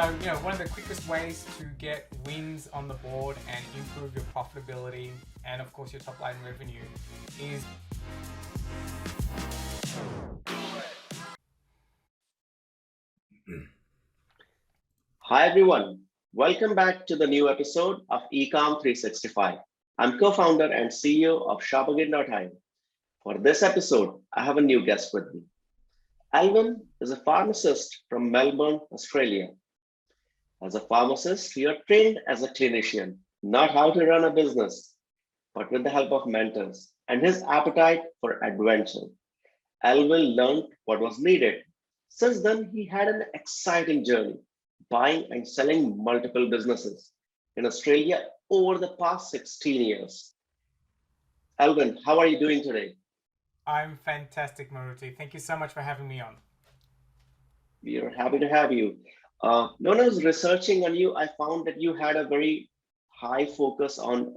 So, one of the quickest ways to get wins on the board and improve your profitability and, of course, your top line revenue is Hi everyone, welcome back to the new episode of Ecom 365. I'm co-founder and CEO of ShopAgain.in. For this episode, I have a new guest with me. Alvin is a pharmacist from Melbourne, Australia. As a pharmacist, you are trained as a clinician, not how to run a business, but with the help of mentors and his appetite for adventure. Alvin learned what was needed. Since then, he had an exciting journey, buying and selling multiple businesses in Australia over the past 16 years. Alvin, how are you doing today? I'm fantastic, Maruti. Thank you so much for having me on. We are happy to have you. When I was researching on you, I found that you had a very high focus on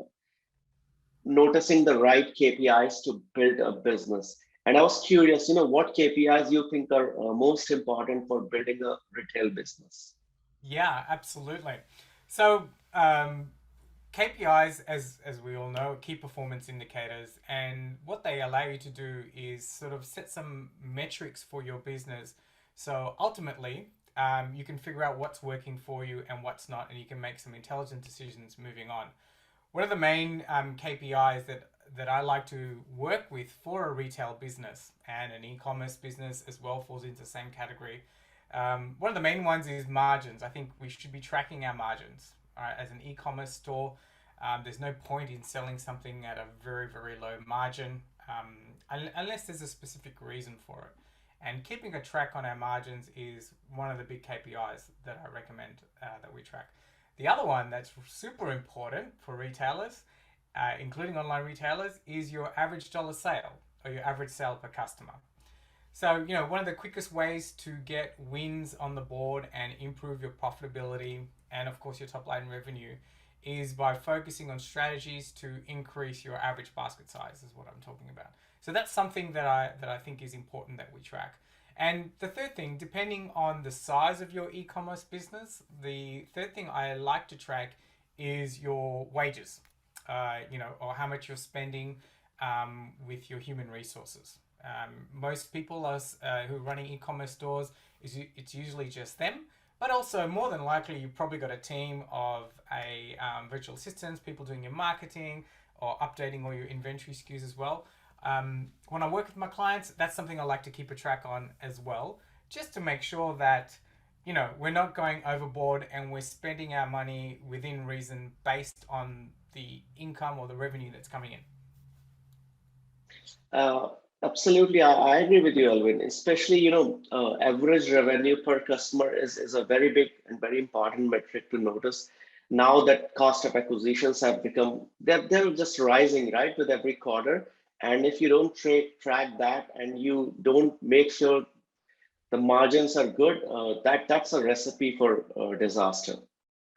noticing the right KPIs to build a business. And I was curious, what KPIs you think are most important for building a retail business? Yeah, absolutely. So, KPIs, as we all know, are key performance indicators, and what they allow you to do is sort of set some metrics for your business. So ultimately, you can figure out what's working for you and what's not, and you can make some intelligent decisions moving on. One of the main KPIs that I like to work with for a retail business and an e-commerce business as well falls into the same category. One of the main ones is margins. I think we should be tracking our margins. As an e-commerce store, there's no point in selling something at a very, very low margin unless there's a specific reason for it. And keeping a track on our margins is one of the big KPIs that I recommend that we track. The other one that's super important for retailers, including online retailers, is your average dollar sale or your average sale per customer. So, one of the quickest ways to get wins on the board and improve your profitability and, of course, your top line revenue is by focusing on strategies to increase your average basket size, is what I'm talking about. So that's something that I think is important that we track. And the third thing, depending on the size of your e-commerce business, the third thing I like to track is your wages, or how much you're spending with your human resources. Most people who are running e-commerce stores, it's usually just them, but also more than likely you've probably got a team of virtual assistants, people doing your marketing or updating all your inventory SKUs as well. When I work with my clients, that's something I like to keep a track on as well, just to make sure that we're not going overboard and we're spending our money within reason based on the income or the revenue that's coming in. Uh, Absolutely, I agree with you, Alvin. Especially, average revenue per customer is a very big and very important metric to notice. Now that cost of acquisitions have become, they're just rising, right, with every quarter. And if you don't track that and you don't make sure the margins are good, that's a recipe for disaster.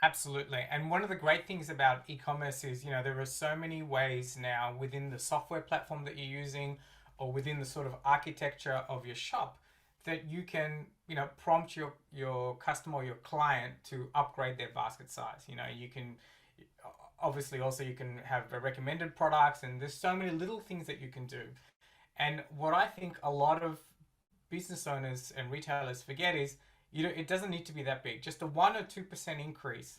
Absolutely. And one of the great things about e-commerce is, there are so many ways now within the software platform that you're using or within the sort of architecture of your shop that you can, prompt your customer or your client to upgrade their basket size. You can obviously also you can have recommended products, and there's so many little things that you can do. And what I think a lot of business owners and retailers forget is, it doesn't need to be that big. Just a 1 or 2% increase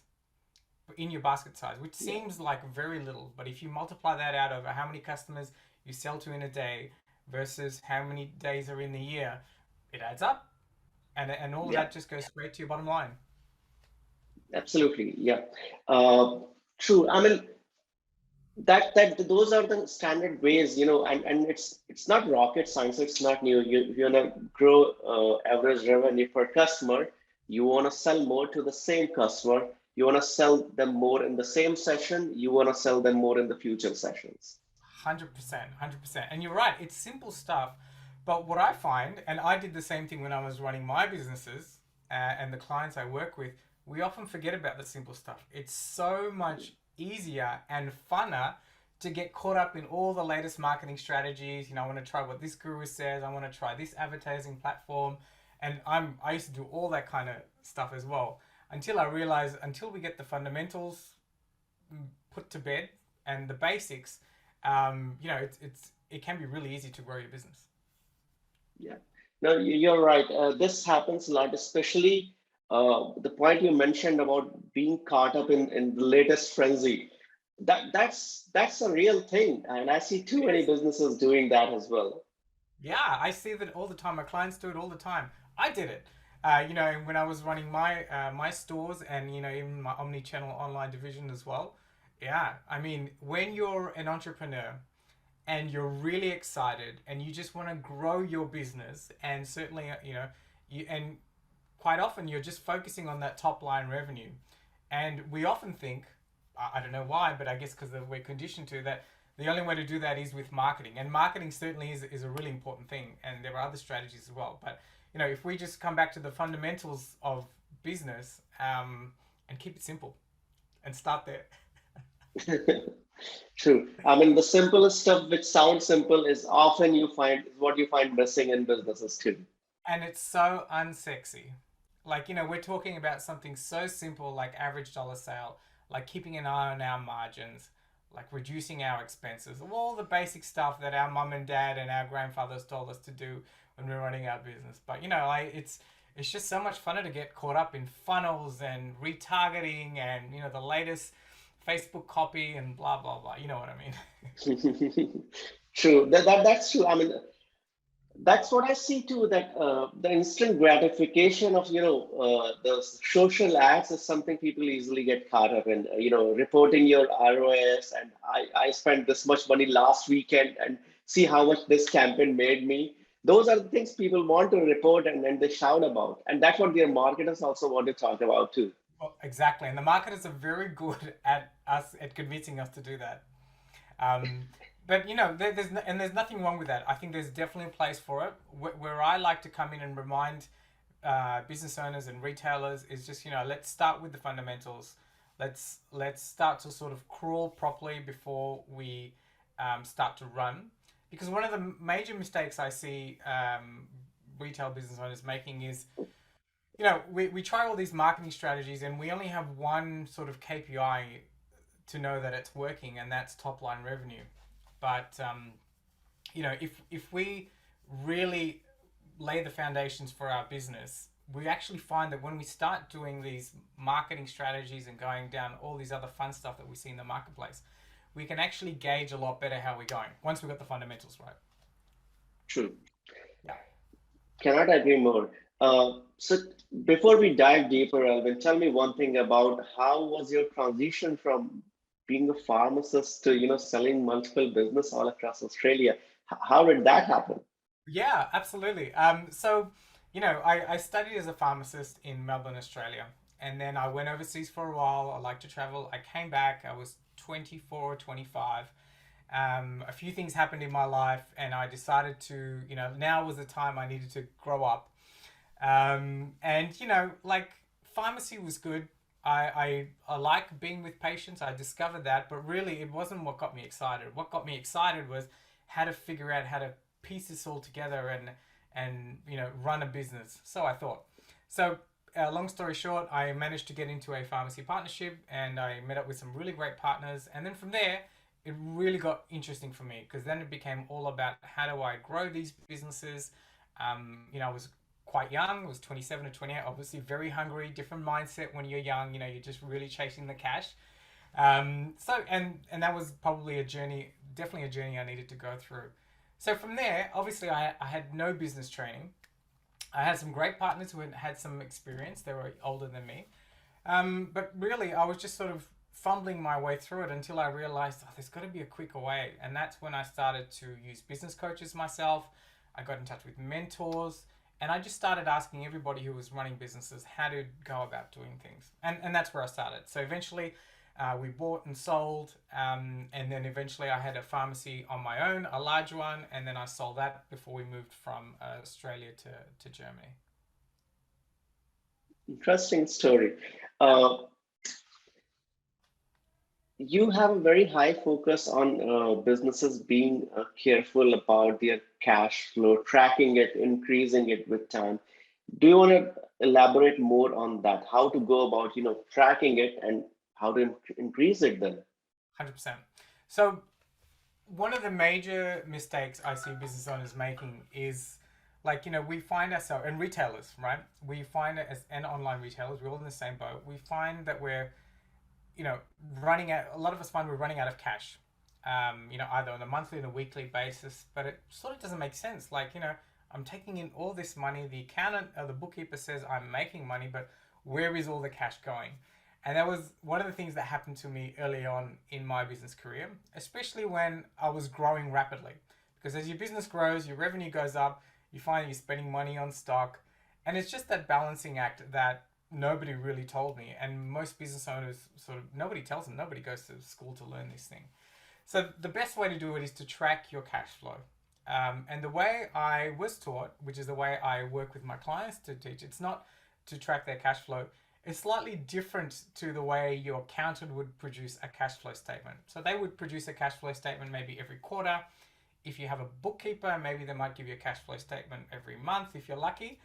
in your basket size, which Yeah, seems like very little, but if you multiply that out over how many customers you sell to in a day versus how many days are in the year, it adds up, and all of yeah, that just goes straight to your bottom line. absolutely. Yeah. Uh, True. I mean, that those are the standard ways, and it's not rocket science. It's not new. You want to grow average revenue per customer. You want to sell more to the same customer. You want to sell them more in the same session. You want to sell them more in the future sessions. 100%, 100%. And you're right, it's simple stuff. But what I find, and I did the same thing when I was running my businesses and the clients I work with, we often forget about the simple stuff. It's so much easier and funner to get caught up in all the latest marketing strategies. I want to try what this guru says. I want to try this advertising platform, and I used to do all that kind of stuff as well. until I realized, until we get the fundamentals put to bed and the basics, it can be really easy to grow your business. Yeah. No, you're right. This happens a lot, especially the point you mentioned about being caught up in the latest frenzy. That's a real thing, and I see too It many is. businesses doing that as well. Yeah, I see that all the time. My clients do it all the time. I did it. When I was running my stores and even my omni-channel online division as well. Yeah, I mean, when you're an entrepreneur and you're really excited and you just want to grow your business, and certainly you and quite often you're just focusing on that top line revenue, and we often think, I don't know why, but I guess because we're conditioned to that, the only way to do that is with marketing. And marketing certainly is a really important thing. And there are other strategies as well. But, if we just come back to the fundamentals of business, and keep it simple and start there. True. I mean, the simplest stuff which sounds simple is often you find is what you find missing in businesses too. And it's so unsexy. Like, we're talking about something so simple like average dollar sale, like keeping an eye on our margins, like reducing our expenses, all the basic stuff that our mum and dad and our grandfathers told us to do when we we're running our business. But it's just so much funner to get caught up in funnels and retargeting and the latest Facebook copy and blah blah blah. You know what I mean? True. That's true. I mean, that's what I see too. That the instant gratification of the social ads is something people easily get caught up in. Reporting your ROS, and I spent this much money last weekend, and see how much this campaign made me. Those are the things people want to report, and they shout about, and that's what their marketers also want to talk about too. Well, exactly. And the marketers are very good at convincing us to do that. Um, but there's nothing wrong with that. I think there's definitely a place for it. Where I like to come in and remind business owners and retailers is just let's start with the fundamentals. Let's start to sort of crawl properly before we start to run. Because one of the major mistakes I see retail business owners making is we try all these marketing strategies and we only have one sort of KPI to know that it's working, and that's top line revenue. But if we really lay the foundations for our business, we actually find that when we start doing these marketing strategies and going down all these other fun stuff that we see in the marketplace, we can actually gauge a lot better how we're going once we've got the fundamentals right. True. Yeah. Cannot agree more. So before we dive deeper, Alvin, tell me one thing about how was your transition from being a pharmacist to selling multiple business all across Australia? How did that happen? Yeah, absolutely. I studied as a pharmacist in Melbourne, Australia, and then I went overseas for a while. I like to travel. I came back. I was 24 or 25. A few things happened in my life, and I decided to, now was the time I needed to grow up. And like pharmacy was good. I like being with patients. I discovered that, but really it wasn't what got me excited. What got me excited was how to figure out how to piece this all together and run a business. So I thought. So long story short, I managed to get into a pharmacy partnership and I met up with some really great partners. And then from there, it really got interesting for me because then it became all about how do I grow these businesses. I was quite young, I was 27 or 28, obviously very hungry, different mindset when you're young, you're just really chasing the cash. And that was probably a journey, definitely a journey I needed to go through. So from there, obviously I had no business training. I had some great partners who had some experience, they were older than me. But really, I was just sort of fumbling my way through it until I realized, there's got to be a quicker way. And that's when I started to use business coaches myself. I got in touch with mentors, and I just started asking everybody who was running businesses how to go about doing things. And that's where I started. So eventually, we bought and sold, and then eventually I had a pharmacy on my own, a large one, and then I sold that before we moved from Australia to Germany. Interesting story. Uh, you have a very high focus on businesses being careful about their cash flow, tracking it, increasing it with time. Do you want to elaborate more on that? How to go about, tracking it and how to increase it then? 100%. So one of the major mistakes I see business owners making is like, we find ourselves, and retailers, right? We find it as, and online retailers, we're all in the same boat. We find that we're, you know, running out, a lot of us find we're running out of cash, either on a monthly and a weekly basis, but it sort of doesn't make sense. Like, I'm taking in all this money, the accountant or the bookkeeper says I'm making money, but where is all the cash going? And that was one of the things that happened to me early on in my business career, especially when I was growing rapidly. Because as your business grows, your revenue goes up, you find you're spending money on stock. And it's just that balancing act that nobody really told me. And most business owners nobody tells them, nobody goes to school to learn this thing. So the best way to do it is to track your cash flow. And the way I was taught, which is the way I work with my clients to teach, it's not to track their cash flow. It's slightly different to the way your accountant would produce a cash flow statement. So they would produce a cash flow statement maybe every quarter. If you have a bookkeeper, maybe they might give you a cash flow statement every month if you're lucky.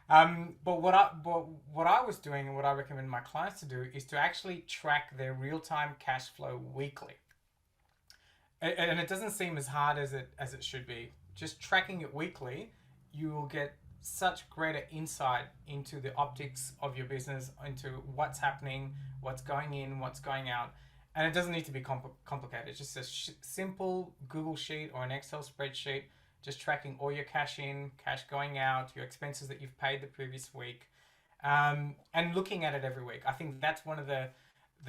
But what I was doing and what I recommend my clients to do is to actually track their real-time cash flow weekly. And it doesn't seem as hard as it should be. Just tracking it weekly, you will get such greater insight into the optics of your business, into what's happening, what's going in, what's going out. And it doesn't need to be complicated. It's just a simple Google sheet or an Excel spreadsheet, just tracking all your cash in, cash going out, your expenses that you've paid the previous week, and looking at it every week. I think that's one of the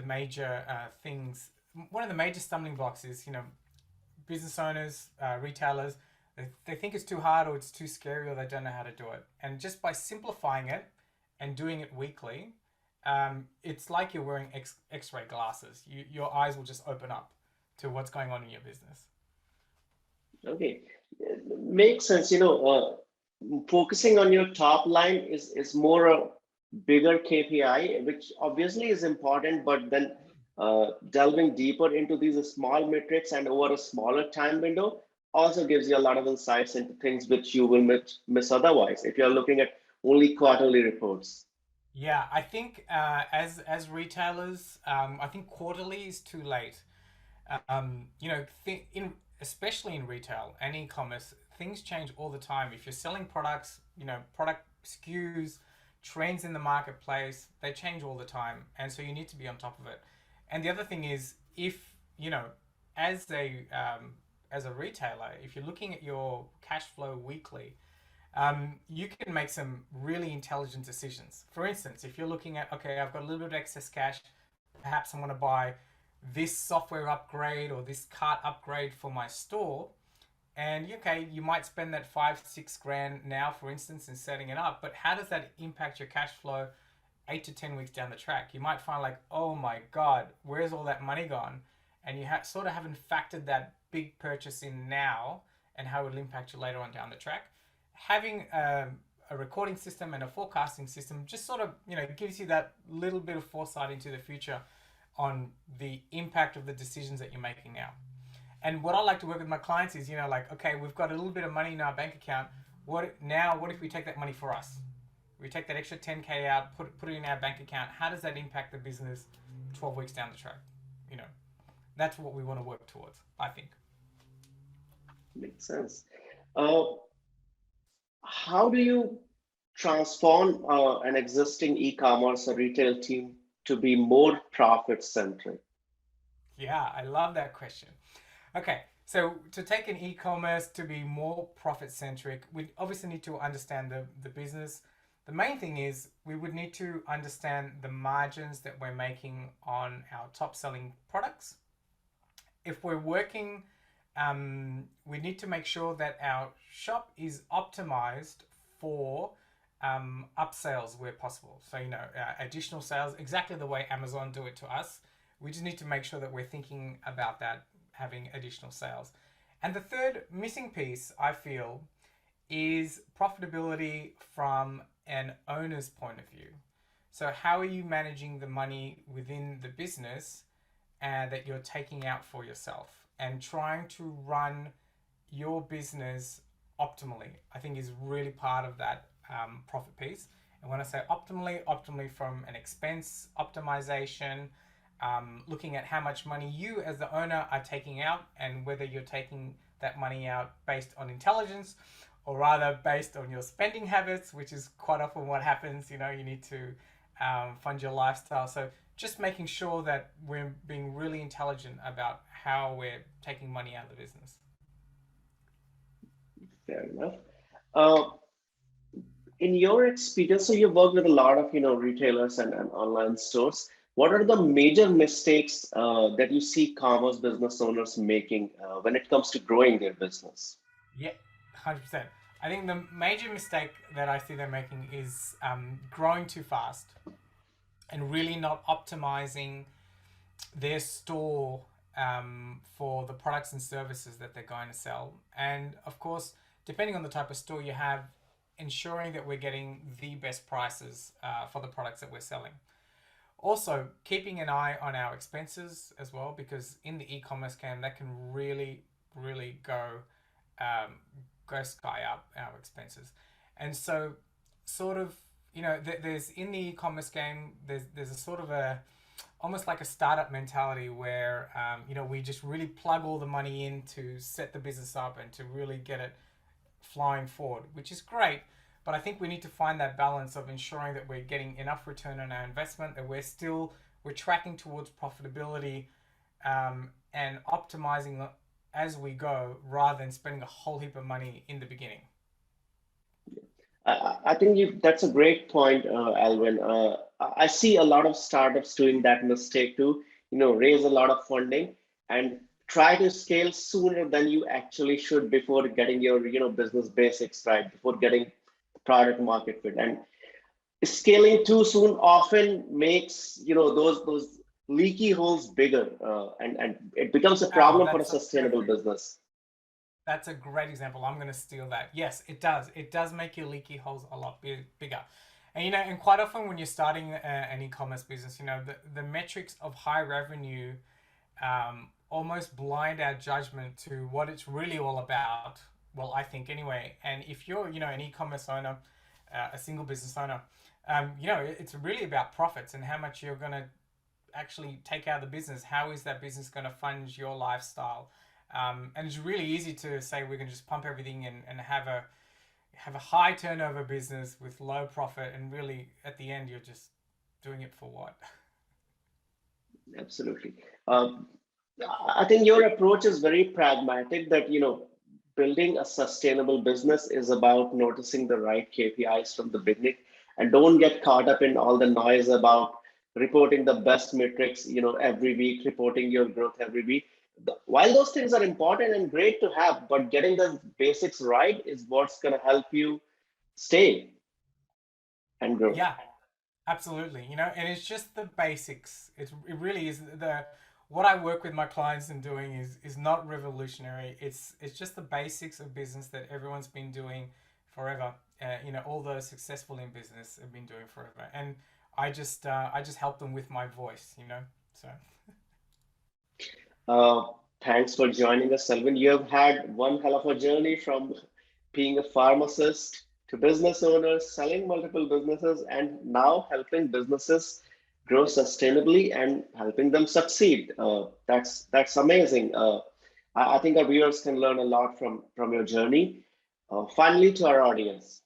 major things. One of the major stumbling blocks is, business owners, retailers, they think it's too hard or it's too scary or they don't know how to do it. And just by simplifying it and doing it weekly, it's like you're wearing X-ray glasses. Your eyes will just open up to what's going on in your business. Okay, makes sense. Focusing on your top line is more a bigger KPI, which obviously is important, but then delving deeper into these small metrics and over a smaller time window also gives you a lot of insights into things which you will miss otherwise if you're looking at only quarterly reports. Yeah, I think as retailers, I think quarterly is too late. Especially in retail and e-commerce, things change all the time. If you're selling products, product SKUs, trends in the marketplace, they change all the time, and so you need to be on top of it. And the other thing is, if as a retailer, if you're looking at your cash flow weekly, you can make some really intelligent decisions. For instance, if you're looking at, okay, I've got a little bit of excess cash, perhaps I want to buy this software upgrade or this cart upgrade for my store. And okay, you might spend that 5-6 grand now, for instance, in setting it up, but how does that impact your cash flow 8 to 10 weeks down the track? You might find like, oh my God, where's all that money gone? And you sort of haven't factored that big purchase in now and how it will impact you later on down the track. Having a recording system and a forecasting system just sort of, gives you that little bit of foresight into the future on the impact of the decisions that you're making now. And what I like to work with my clients is, okay, we've got a little bit of money in our bank account. What if we take that money for us? We take that extra 10K out, put it in our bank account. How does that impact the business 12 weeks down the track? That's what we want to work towards, I think. Makes sense. Uh, how do you transform an existing e-commerce or retail team to be more profit centric? Yeah, I love that question. Okay, so to take an e-commerce to be more profit centric, we obviously need to understand the business. The main thing is we would need to understand the margins that we're making on our top selling products. If we're working, we need to make sure that our shop is optimized for upsales where possible. So, additional sales, exactly the way Amazon do it to us. We just need to make sure that we're thinking about that, having additional sales. And the third missing piece, I feel, is profitability from an owner's point of view. So how are you managing the money within the business that you're taking out for yourself, and trying to run your business optimally, I think is really part of that profit piece. And when I say optimally from an expense optimization, looking at how much money you as the owner are taking out and whether you're taking that money out based on intelligence or rather based on your spending habits, which is quite often what happens. You need to fund your lifestyle. So just making sure that we're being really intelligent about how we're taking money out of the business. Fair enough. Uh, in your experience, so you've worked with a lot of retailers and online stores. What are the major mistakes that you see commerce business owners making when it comes to growing their business? Yeah, 100%. I think the major mistake that I see them making is growing too fast and really not optimizing their store for the products and services that they're going to sell. And of course, depending on the type of store you have, ensuring that we're getting the best prices for the products that we're selling. Also, keeping an eye on our expenses as well, because in the e-commerce game, that can really um, go sky up our expenses. And so, sort of, there's in the e-commerce game, there's a sort of a almost like a startup mentality where we just really plug all the money in to set the business up and to really get it flying forward, which is great. But I think we need to find that balance of ensuring that we're getting enough return on our investment, that we're tracking towards profitability and optimizing as we go rather than spending a whole heap of money in the beginning. I think that's a great point, Alvin. I see a lot of startups doing that mistake too. Raise a lot of funding and try to scale sooner than you actually should before getting your business basics right, before getting product market fit. And scaling too soon often makes those leaky holes bigger, and it becomes a Oh, problem for a that's sustainable business. That's a great example. I'm going to steal that. Yes, it does. It does make your leaky holes a lot bigger. And quite often when you're starting an e-commerce business, the metrics of high revenue almost blind our judgment to what it's really all about. Well, I think anyway. And if you're, an e-commerce owner, a single business owner, it's really about profits and how much you're going to actually take out of the business. How is that business going to fund your lifestyle? And it's really easy to say we're going to just pump everything and have a high turnover business with low profit, and really at the end you're just doing it for what? Absolutely. Um, I think your approach is very pragmatic that, building a sustainable business is about noticing the right KPIs from the beginning and don't get caught up in all the noise about reporting the best metrics, every week, reporting your growth every week. While those things are important and great to have, but getting the basics right is what's going to help you stay and grow. Yeah, absolutely. And it's just the basics. It really is the what I work with my clients in doing is not revolutionary. It's just the basics of business that everyone's been doing forever. All those successful in business have been doing forever, and I just help them with my voice. So Uh, Thanks for joining us, Selvin. You have had one hell of a journey from being a pharmacist to business owners, selling multiple businesses, and now helping businesses grow sustainably and helping them succeed. That's amazing. I think our viewers can learn a lot from your journey. Finally, to our audience,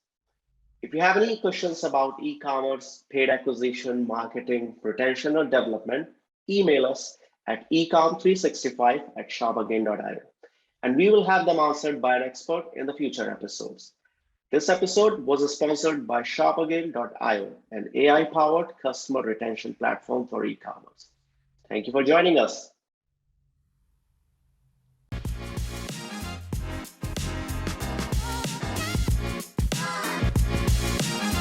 if you have any questions about e-commerce, paid acquisition, marketing, retention, or development, email us at ecom365 at shopagain.io, and we will have them answered by an expert in the future episodes. This episode was sponsored by ShopAgain.io, an AI-powered customer retention platform for e-commerce. Thank you for joining us.